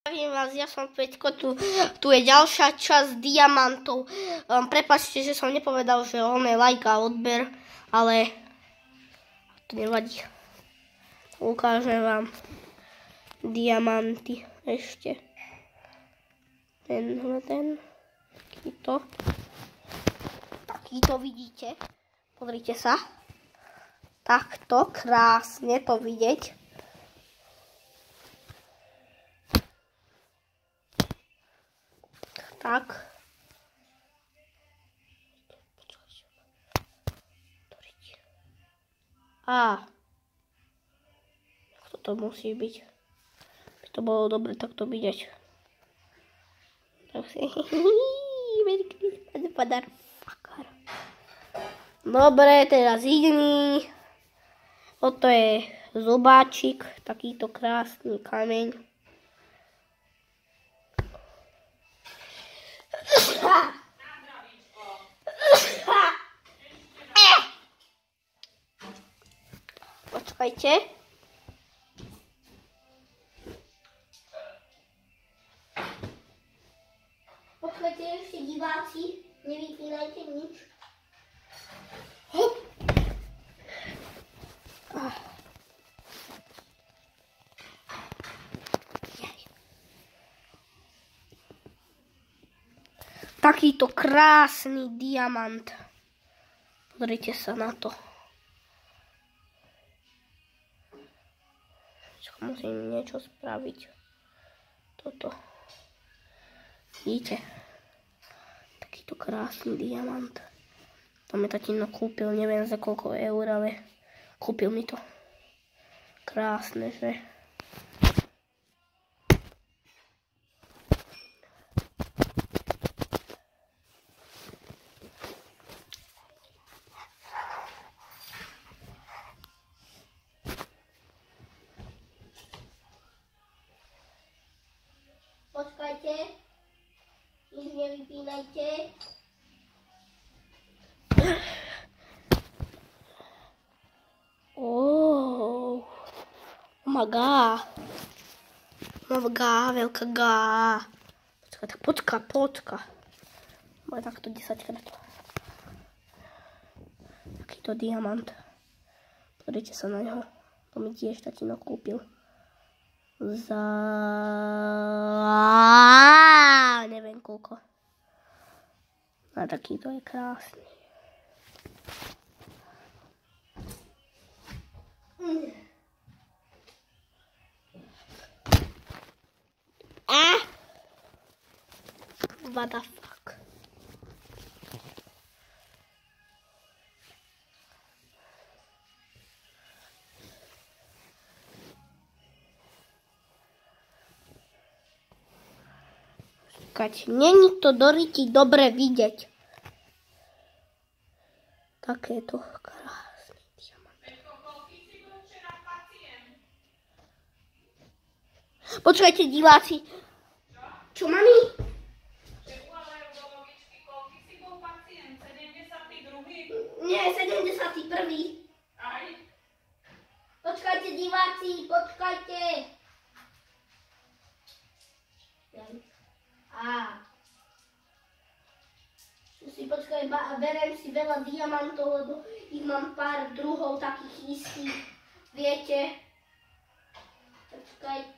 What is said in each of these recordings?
Zdravím vás, ja som Peťko, tu je ďalšia časť diamantov. Prepáčte, že som nepovedal, že on je like a odber, ale to nevadí. Ukážem vám diamanty ešte. Takýto vidíte. Pozrite sa. Takto krásne to vidieť. Tak. A. Jak to musí byť? By to bolo dobre takto vidieť. Tak si... Dobre, teraz iný. Toto je zobáčik. Takýto krásny kameň. Počkajte. Počkajte ešte diváci, nevypínajte nič. Hop. Takýto krásny diamant. Pozrite sa na to. Musím niečo spraviť. Toto. Vidíte? Takýto krásny diamant. To mi tatino kúpil, neviem za koľko eur, ale kúpil mi to. Krásne, že? Počkajte, nič nevypínajte. Magá. Magá, veľká gá. Počka. Bude takto 10 krát. Takýto diamant. Pozrite sa na ňo. To mi tiež tatino kúpil. Za... neviem koľko. A takýto je krásny. What the fuck? Není to do ryti dobre vidieť. Takéto krásne diamanty. Počkajte diváci. Čo mami? Nie, 71. Aj. Počkajte diváci, počkajte. Berem si veľa diamantov, lebo ich mám pár druhov takých istých, viete. Počkajte.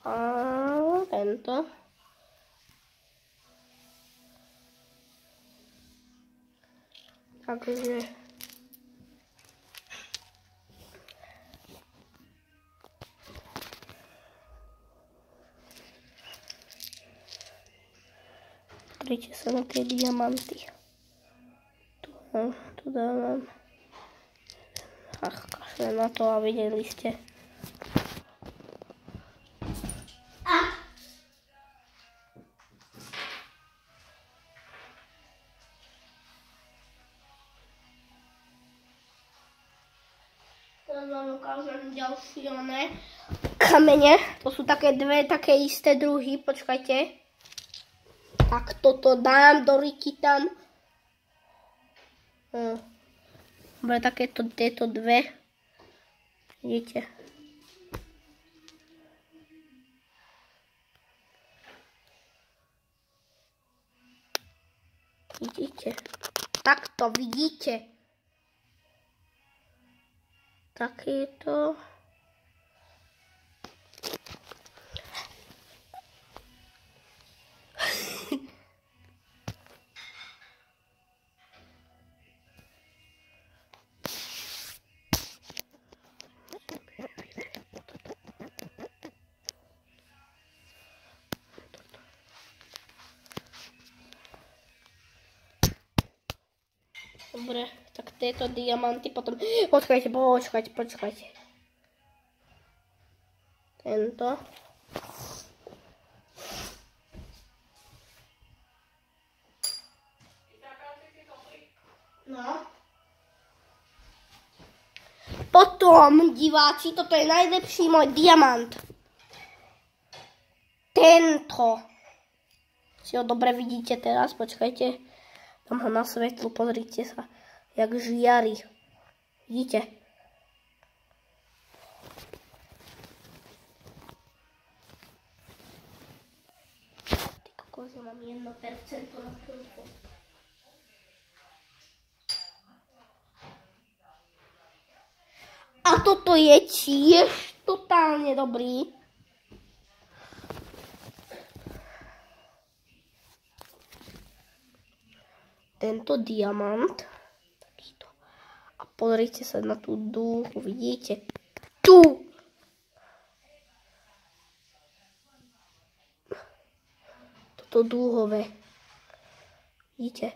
A tento. Takže pozrite sa na tie diamanty. Tu dávam. Kašle na to a videli ste. Teraz vám ukážem ďalšie kamene. To sú také dve, také isté druhy. Počkajte. Tak toto dám do riky tam. Dobre, takéto tieto dve. Vidíte. Vidíte. Takto vidíte. Takéto. Dobre, tak tieto diamanty potom... Počkajte. Tento. No. Potom, diváci, toto je najlepší môj diamant. Tento. Si ho dobre vidíte teraz, počkajte. Dám ho na svetlu, pozrite sa, jak žiari. Vidíte? Ty kokos, ja mám 1% na chvíľku. A toto je tiež totálne dobrý. Tento diamant. Takýto. A pozrite sa na tú dúhu. Vidíte? Tu! Toto dúhové. Vidíte?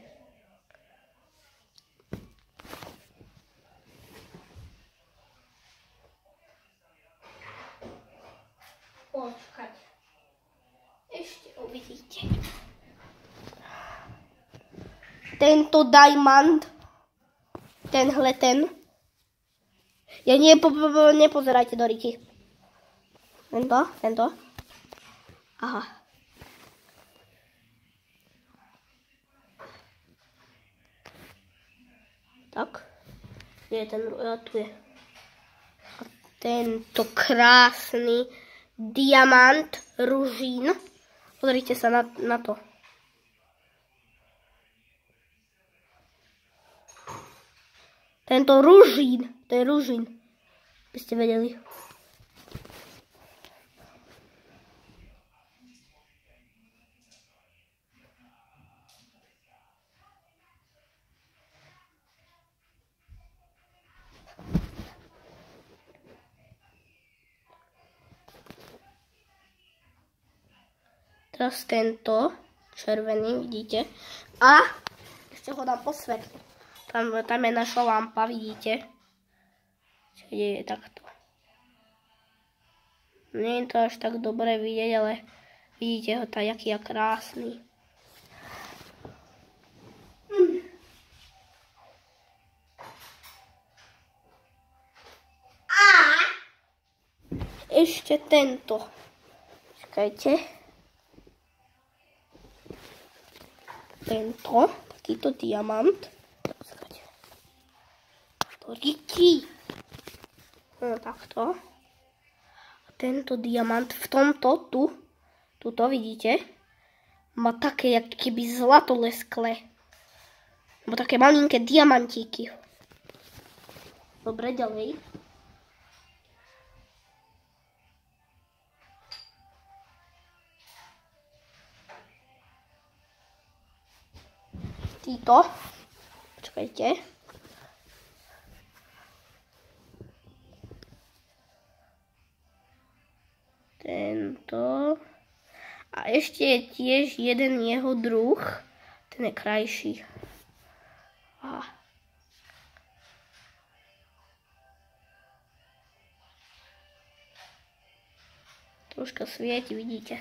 Počkať. Ešte uvidíte. Tento diamond, tenhle ten. Ja nepozerajte do Riti. Tento. Aha. Tak. Je ten, tu je. A tento krásny diamant, ružín. Pozrite sa na to. Tento ružín, to je ružín, by ste vedeli. Teraz tento červený, vidíte. A ešte ho dám po svetlu. Tam je naša lampa, vidíte? Čo je takto. Nie je to až tak dobre vidieť, ale vidíte ho tam, jaký je krásny. A ešte tento. Čakajte. Tento, takýto diamant. Riti. No takto. A tento diamant v tomto, tuto vidíte, má také, jak keby zlato leskle. Nebo také malinké diamantíky. Dobre, ďalej. Títo. Počkajte. Tento. A ešte je tiež jeden jeho druh. Ten je krajší. Troška svieti, vidíte.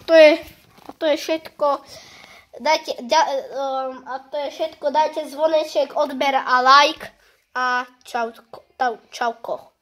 A to je všetko. Dajte zvoneček, odber a like a čauko.